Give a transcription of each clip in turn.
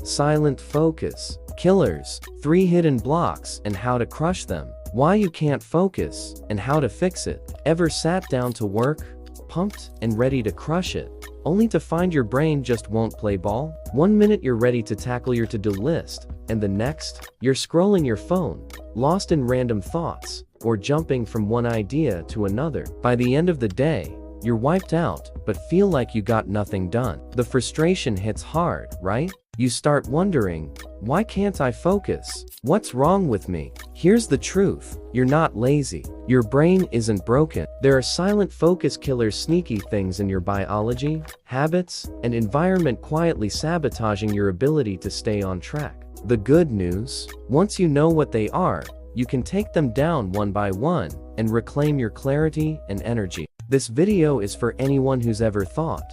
silent focus killers, 3 hidden blocks and how to crush them, why you can't focus, and how to fix it. Ever sat down to work, pumped and ready to crush it, only to find your brain just won't play ball? One minute you're ready to tackle your to-do list, and the next, you're scrolling your phone, lost in random thoughts, or jumping from one idea to another. By the end of the day, you're wiped out, but feel like you got nothing done. The frustration hits hard, right? You start wondering, why can't I focus? What's wrong with me? Here's the truth, you're not lazy. Your brain isn't broken. There are silent focus killers, sneaky things in your biology, habits, and environment quietly sabotaging your ability to stay on track. The good news, once you know what they are, you can take them down one by one and reclaim your clarity and energy. This video is for anyone who's ever thought,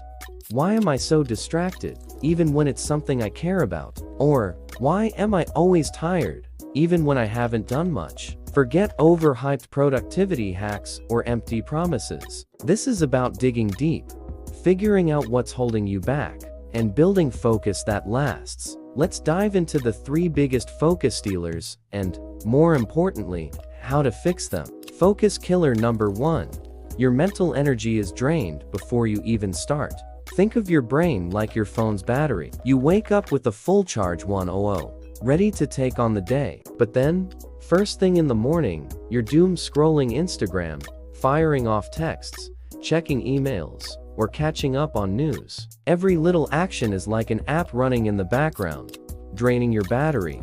why am I so distracted, even when it's something I care about? Or, why am I always tired, even when I haven't done much? Forget overhyped productivity hacks or empty promises. This is about digging deep, figuring out what's holding you back, and building focus that lasts. Let's dive into the 3 biggest focus stealers and, more importantly, how to fix them. Focus killer number 1. Your mental energy is drained before you even start. Think of your brain like your phone's battery. You wake up with a full charge 100, ready to take on the day. But then, first thing in the morning, you're doom scrolling Instagram, firing off texts, checking emails, or catching up on news. Every little action is like an app running in the background, draining your battery.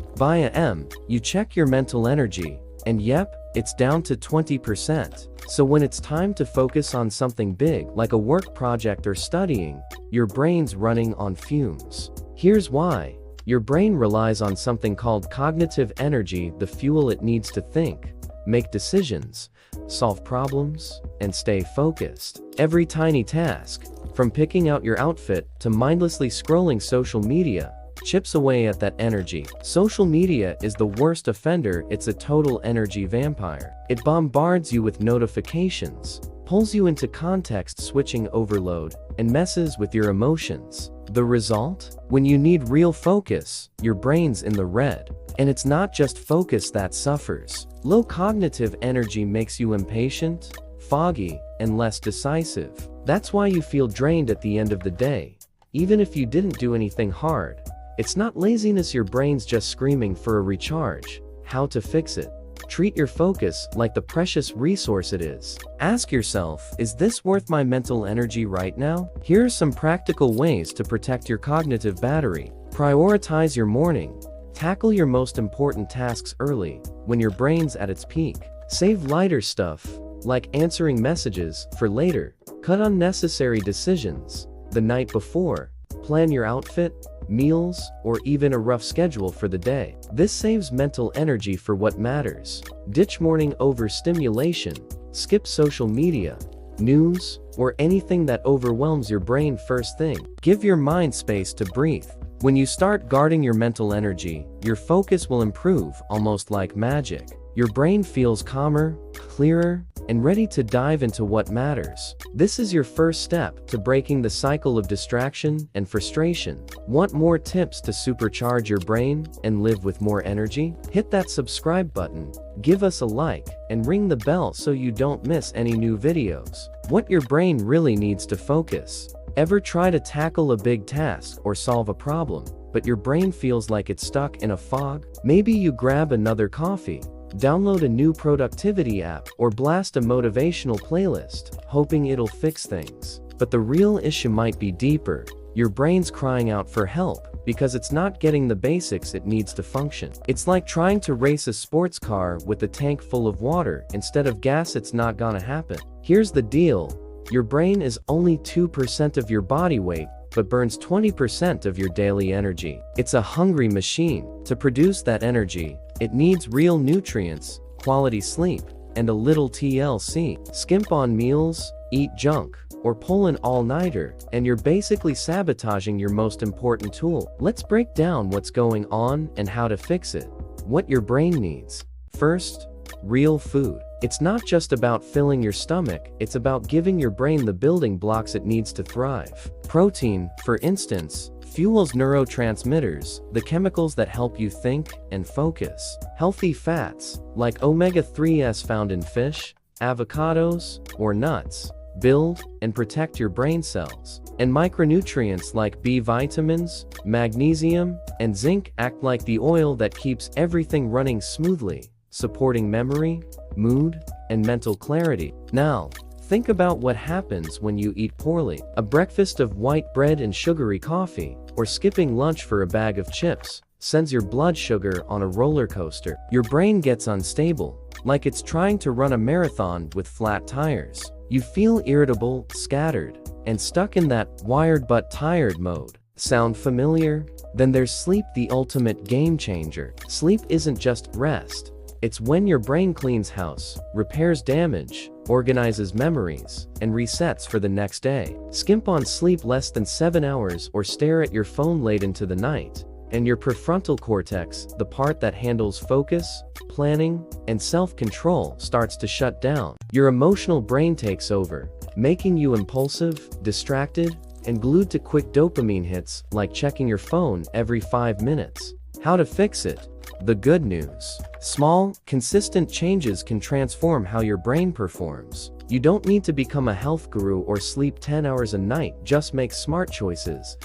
You check your mental energy, and yep, it's down to 20%. So when it's time to focus on something big like a work project or studying, your brain's running on fumes. Here's why. Your brain relies on something called cognitive energy, the fuel it needs to think, make decisions, solve problems, and stay focused. Every tiny task, from picking out your outfit to mindlessly scrolling social media, chips away at that energy. Social media is the worst offender. It's a total energy vampire. It bombards you with notifications, pulls you into context-switching overload, and messes with your emotions. The result? When you need real focus, your brain's in the red. And it's not just focus that suffers. Low cognitive energy makes you impatient, foggy, and less decisive. That's why you feel drained at the end of the day, even if you didn't do anything hard. It's not laziness, your brain's just screaming for a recharge. How to fix it? Treat your focus like the precious resource it is. Ask yourself, is this worth my mental energy right now? Here are some practical ways to protect your cognitive battery. Prioritize your morning. Tackle your most important tasks early, when your brain's at its peak. Save lighter stuff, like answering messages, for later. Cut unnecessary decisions the night before. Plan your outfit, meals, or even a rough schedule for the day. This saves mental energy for what matters. Ditch morning overstimulation. Skip social media, news, or anything that overwhelms your brain first thing. Give your mind space to breathe. When you start guarding your mental energy, your focus will improve almost like magic. Your brain feels calmer, clearer, and ready to dive into what matters. This is your first step to breaking the cycle of distraction and frustration. Want more tips to supercharge your brain and live with more energy? Hit that subscribe button, give us a like, and ring the bell so you don't miss any new videos. What your brain really needs to focus. Ever try to tackle a big task or solve a problem, but your brain feels like it's stuck in a fog? Maybe you grab another coffee, download a new productivity app, or blast a motivational playlist, hoping it'll fix things. But the real issue might be deeper. Your brain's crying out for help because it's not getting the basics it needs to function. It's like trying to race a sports car with a tank full of water instead of gas. It's not gonna happen. Here's the deal. Your brain is only 2% of your body weight, but burns 20% of your daily energy. It's a hungry machine. To produce that energy, it needs real nutrients, quality sleep, and a little TLC. Skimp on meals, eat junk, or pull an all-nighter, and you're basically sabotaging your most important tool. Let's break down what's going on and how to fix it. What your brain needs. First, real food. It's not just about filling your stomach, it's about giving your brain the building blocks it needs to thrive. Protein, for instance, fuels neurotransmitters, the chemicals that help you think and focus. Healthy fats, like omega-3s found in fish, avocados, or nuts, build and protect your brain cells. And micronutrients like B vitamins, magnesium, and zinc act like the oil that keeps everything running smoothly, supporting memory, mood, and mental clarity. Now, think about what happens when you eat poorly. A breakfast of white bread and sugary coffee, or skipping lunch for a bag of chips, sends your blood sugar on a roller coaster. Your brain gets unstable, like it's trying to run a marathon with flat tires. You feel irritable, scattered, and stuck in that wired but tired mode. Sound familiar? Then there's sleep, the ultimate game changer. Sleep isn't just rest. It's when your brain cleans house, repairs damage, organizes memories, and resets for the next day. Skimp on sleep less than 7 hours or stare at your phone late into the night, and your prefrontal cortex, the part that handles focus, planning, and self-control, starts to shut down. Your emotional brain takes over, making you impulsive, distracted, and glued to quick dopamine hits like checking your phone every 5 minutes. How to fix it? The good news. Small, consistent changes can transform how your brain performs. You don't need to become a health guru or sleep 10 hours a night. Just make smart choices.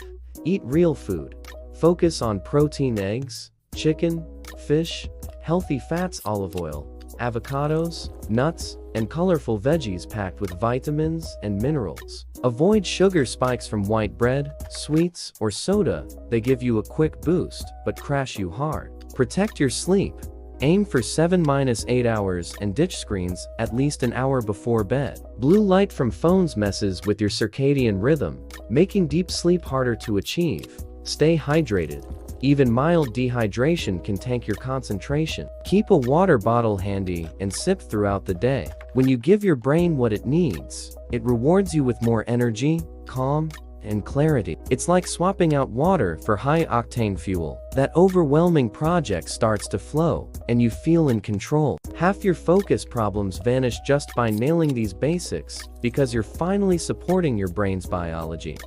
Eat real food. Focus on protein: eggs, chicken, fish, healthy fats, olive oil, avocados, nuts, and colorful veggies packed with vitamins and minerals. Avoid sugar spikes from white bread, sweets, or soda. They give you a quick boost, but crash you hard. Protect your sleep. Aim for 7-8 hours and ditch screens at least an hour before bed. Blue light from phones messes with your circadian rhythm, making deep sleep harder to achieve. Stay hydrated. Even mild dehydration can tank your concentration. Keep a water bottle handy and sip throughout the day. When you give your brain what it needs, it rewards you with more energy, calm, and clarity. It's like swapping out water for high-octane fuel. That overwhelming project starts to flow, and you feel in control. Half your focus problems vanish just by nailing these basics, because you're finally supporting your brain's biology.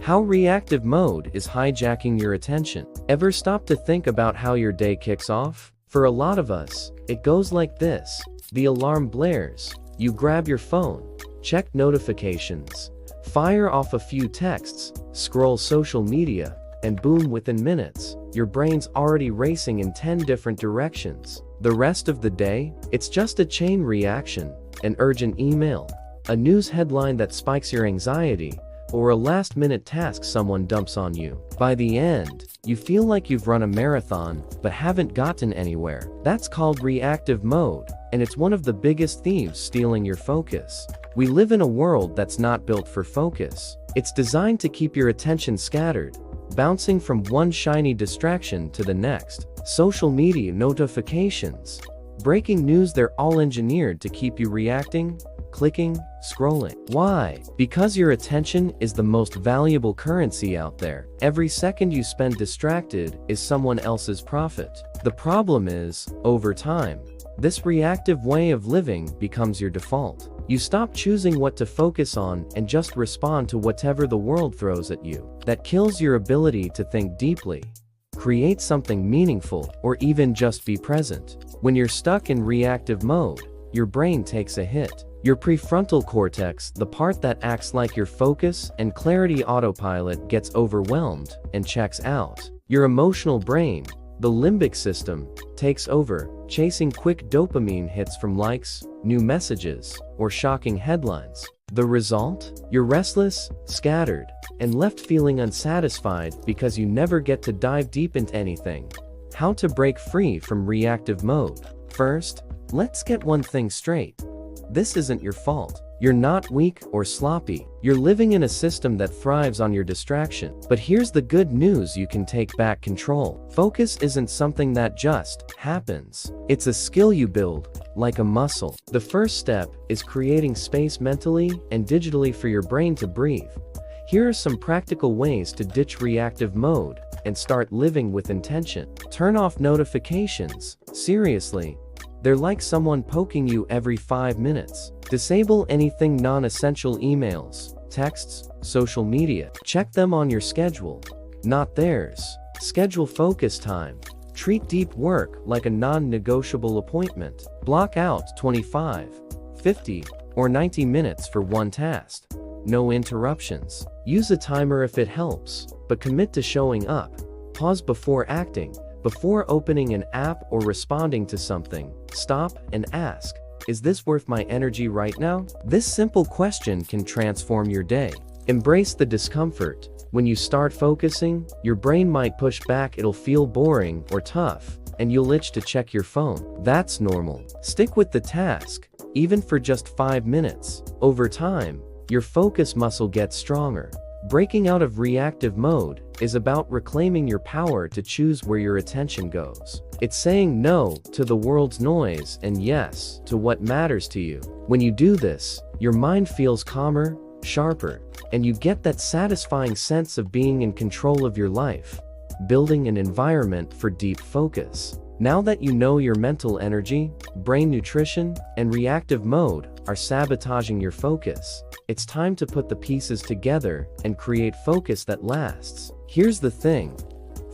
How reactive mode is hijacking your attention. Ever stop to think about how your day kicks off? For a lot of us, it goes like this. The alarm blares. You grab your phone, check notifications, fire off a few texts, scroll social media, and boom, within minutes, your brain's already racing in 10 different directions. The rest of the day, it's just a chain reaction, an urgent email, a news headline that spikes your anxiety, or a last-minute task someone dumps on you. By the end, you feel like you've run a marathon, but haven't gotten anywhere. That's called reactive mode, and it's one of the biggest thieves stealing your focus. We live in a world that's not built for focus. It's designed to keep your attention scattered, bouncing from one shiny distraction to the next. Social media notifications, breaking news, they're all engineered to keep you reacting, clicking, scrolling. Why? Because your attention is the most valuable currency out there. Every second you spend distracted is someone else's profit. The problem is, over time, this reactive way of living becomes your default. You stop choosing what to focus on and just respond to whatever the world throws at you. That kills your ability to think deeply, create something meaningful, or even just be present. When you're stuck in reactive mode, your brain takes a hit. Your prefrontal cortex, the part that acts like your focus and clarity autopilot, gets overwhelmed and checks out. Your emotional brain, the limbic system, takes over, chasing quick dopamine hits from likes, new messages, or shocking headlines. The result? You're restless, scattered, and left feeling unsatisfied because you never get to dive deep into anything. How to break free from reactive mode? First, let's get one thing straight. This isn't your fault. You're not weak or sloppy. You're living in a system that thrives on your distraction. But here's the good news: you can take back control. Focus isn't something that just happens. It's a skill you build, like a muscle. The first step is creating space mentally and digitally for your brain to breathe. Here are some practical ways to ditch reactive mode and start living with intention. Turn off notifications. Seriously, they're like someone poking you every 5 minutes. Disable anything non-essential: emails, texts, social media. Check them on your schedule, not theirs. Schedule focus time. Treat deep work like a non-negotiable appointment. Block out 25, 50, or 90 minutes for one task. No interruptions. Use a timer if it helps, but commit to showing up. Pause before acting. Before opening an app or responding to something, stop and ask, is this worth my energy right now? This simple question can transform your day. Embrace the discomfort. When you start focusing, your brain might push back, it'll feel boring or tough, and you'll itch to check your phone. That's normal. Stick with the task, even for just 5 minutes. Over time, your focus muscle gets stronger. Breaking out of reactive mode is about reclaiming your power to choose where your attention goes. It's saying no to the world's noise and yes to what matters to you. When you do this, your mind feels calmer, sharper, and you get that satisfying sense of being in control of your life, building an environment for deep focus. Now that you know your mental energy, brain nutrition, and reactive mode are sabotaging your focus, it's time to put the pieces together and create focus that lasts. Here's the thing.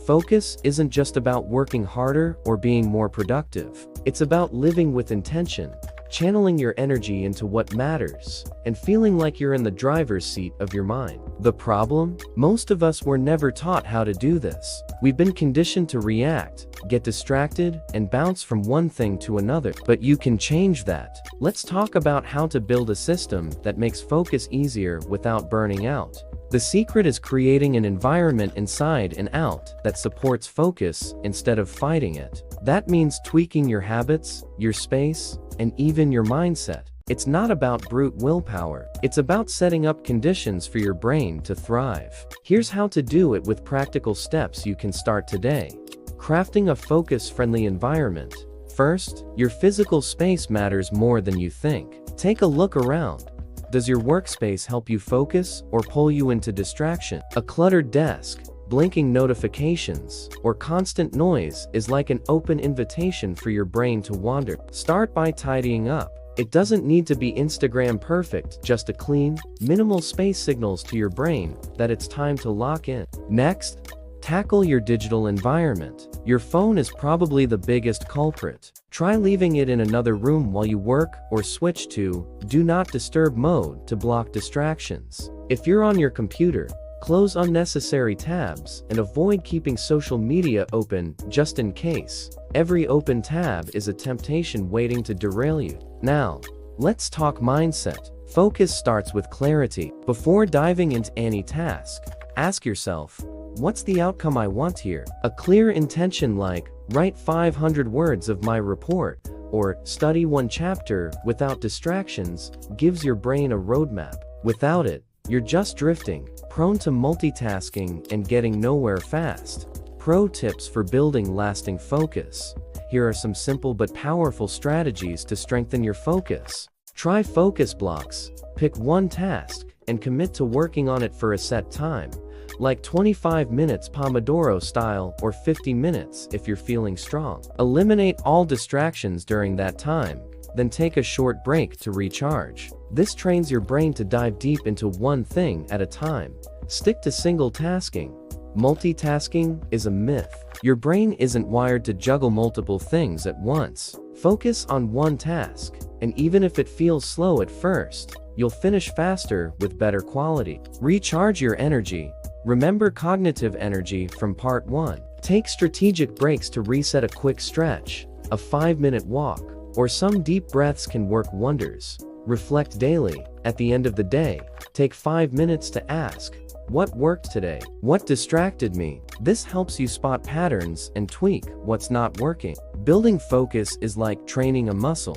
Focus isn't just about working harder or being more productive. It's about living with intention, channeling your energy into what matters, and feeling like you're in the driver's seat of your mind. The problem? Most of us were never taught how to do this. We've been conditioned to react, get distracted, and bounce from one thing to another. But you can change that. Let's talk about how to build a system that makes focus easier without burning out. The secret is creating an environment inside and out that supports focus instead of fighting it. That means tweaking your habits, your space, and even your mindset. It's not about brute willpower. It's about setting up conditions for your brain to thrive. Here's how to do it with practical steps you can start today. Crafting a focus-friendly environment. First, your physical space matters more than you think. Take a look around. Does your workspace help you focus or pull you into distraction? A cluttered desk, blinking notifications, or constant noise is like an open invitation for your brain to wander. Start by tidying up. It doesn't need to be Instagram perfect, just a clean, minimal space signals to your brain that it's time to lock in. Next, tackle your digital environment. Your phone is probably the biggest culprit. Try leaving it in another room while you work or switch to do not disturb mode to block distractions. If you're on your computer, close unnecessary tabs and avoid keeping social media open just in case. Every open tab is a temptation waiting to derail you. Now, let's talk mindset. Focus starts with clarity. Before diving into any task, ask yourself, what's the outcome I want here? A clear intention like, write 500 words of my report, or study one chapter without distractions, gives your brain a roadmap. Without it, you're just drifting, prone to multitasking and getting nowhere fast. Pro tips for building lasting focus. Here are some simple but powerful strategies to strengthen your focus. Try focus blocks. Pick one task and commit to working on it for a set time, like 25 minutes Pomodoro style or 50 minutes if you're feeling strong. Eliminate all distractions during that time, then take a short break to recharge. This trains your brain to dive deep into one thing at a time. Stick to single tasking. Multitasking is a myth. Your brain isn't wired to juggle multiple things at once. Focus on one task, and even if it feels slow at first, you'll finish faster with better quality. Recharge your energy. Remember cognitive energy from part 1. Take strategic breaks to reset. A quick stretch, a 5-minute walk, or some deep breaths can work wonders. Reflect daily. At the end of the day, take 5 minutes to ask, what worked today? What distracted me? This helps you spot patterns and tweak what's not working. Building focus is like training a muscle.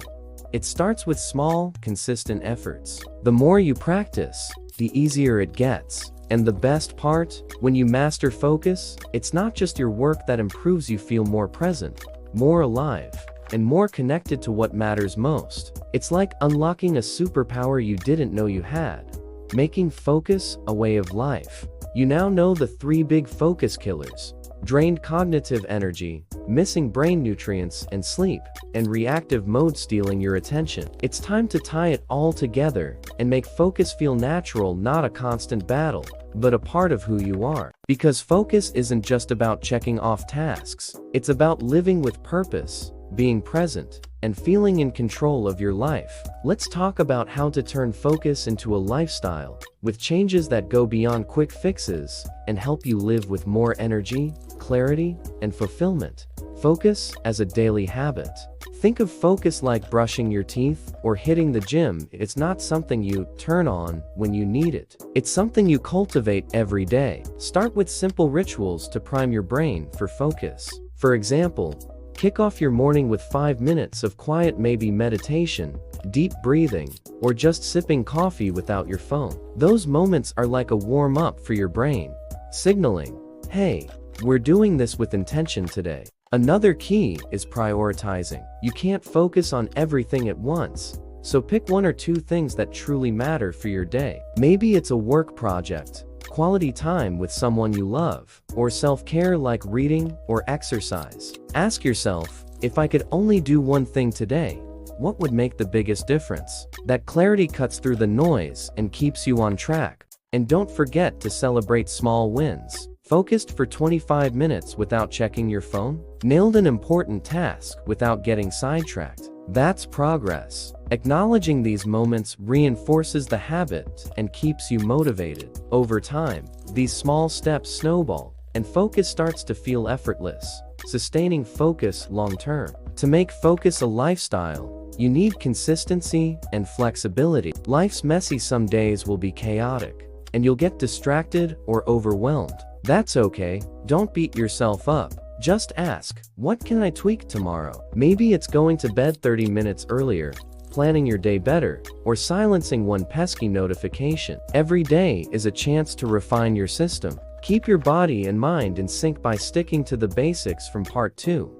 It starts with small, consistent efforts. The more you practice, the easier it gets. And the best part, when you master focus, it's not just your work that improves. You feel more present, more alive, and more connected to what matters most. It's like unlocking a superpower you didn't know you had, making focus a way of life. You now know the 3 big focus killers: drained cognitive energy, missing brain nutrients and sleep, and reactive mode stealing your attention. It's time to tie it all together and make focus feel natural, not a constant battle, but a part of who you are. Because focus isn't just about checking off tasks, it's about living with purpose, being present, and feeling in control of your life. Let's talk about how to turn focus into a lifestyle, with changes that go beyond quick fixes and help you live with more energy, clarity, and fulfillment. Focus as a daily habit. Think of focus like brushing your teeth or hitting the gym. It's not something you turn on when you need it. It's something you cultivate every day. Start with simple rituals to prime your brain for focus. For example, kick off your morning with 5 minutes of quiet, maybe meditation, deep breathing, or just sipping coffee without your phone. Those moments are like a warm-up for your brain, signaling, hey, we're doing this with intention today. Another key is prioritizing. You can't focus on everything at once, so pick 1 or 2 things that truly matter for your day. Maybe it's a work project, quality time with someone you love, or self-care like reading or exercise. Ask yourself, if I could only do one thing today, what would make the biggest difference? That clarity cuts through the noise and keeps you on track. And don't forget to celebrate small wins. Focused for 25 minutes without checking your phone? Nailed an important task without getting sidetracked. That's progress. Acknowledging these moments reinforces the habit and keeps you motivated. Over time, these small steps snowball, and focus starts to feel effortless, sustaining focus long-term. To make focus a lifestyle, you need consistency and flexibility. Life's messy, some days will be chaotic, and you'll get distracted or overwhelmed. That's okay, don't beat yourself up. Just ask, what can I tweak tomorrow? Maybe it's going to bed 30 minutes earlier, planning your day better, or silencing one pesky notification. Every day is a chance to refine your system. Keep your body and mind in sync by sticking to the basics from part 2.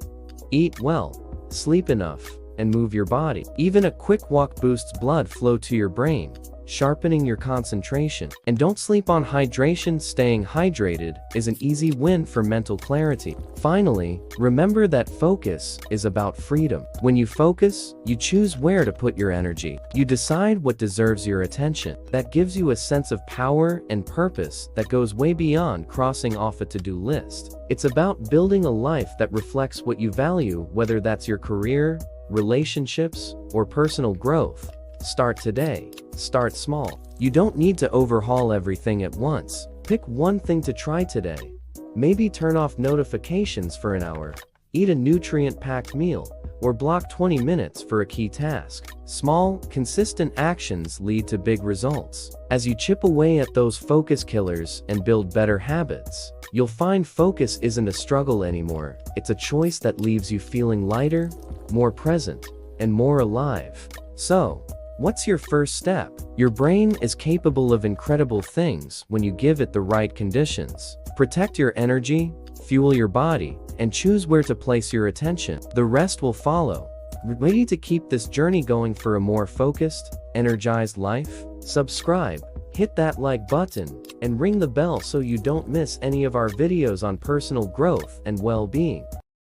Eat well, sleep enough, and move your body. Even a quick walk boosts blood flow to your brain, sharpening your concentration. And don't sleep on hydration. Staying hydrated is an easy win for mental clarity. Finally, remember that focus is about freedom. When you focus, you choose where to put your energy. You decide what deserves your attention. That gives you a sense of power and purpose that goes way beyond crossing off a to-do list. It's about building a life that reflects what you value, whether that's your career, relationships, or personal growth. Start today. Start small. You don't need to overhaul everything at once. Pick one thing to try today. Maybe turn off notifications for an hour, eat a nutrient-packed meal, or block 20 minutes for a key task. Small, consistent actions lead to big results. As you chip away at those focus killers and build better habits, you'll find focus isn't a struggle anymore. It's a choice that leaves you feeling lighter, more present, and more alive. So, what's your first step? Your brain is capable of incredible things when you give it the right conditions. Protect your energy, fuel your body, and choose where to place your attention. The rest will follow. Ready to keep this journey going for a more focused, energized life? Subscribe, hit that like button, and ring the bell so you don't miss any of our videos on personal growth and well-being.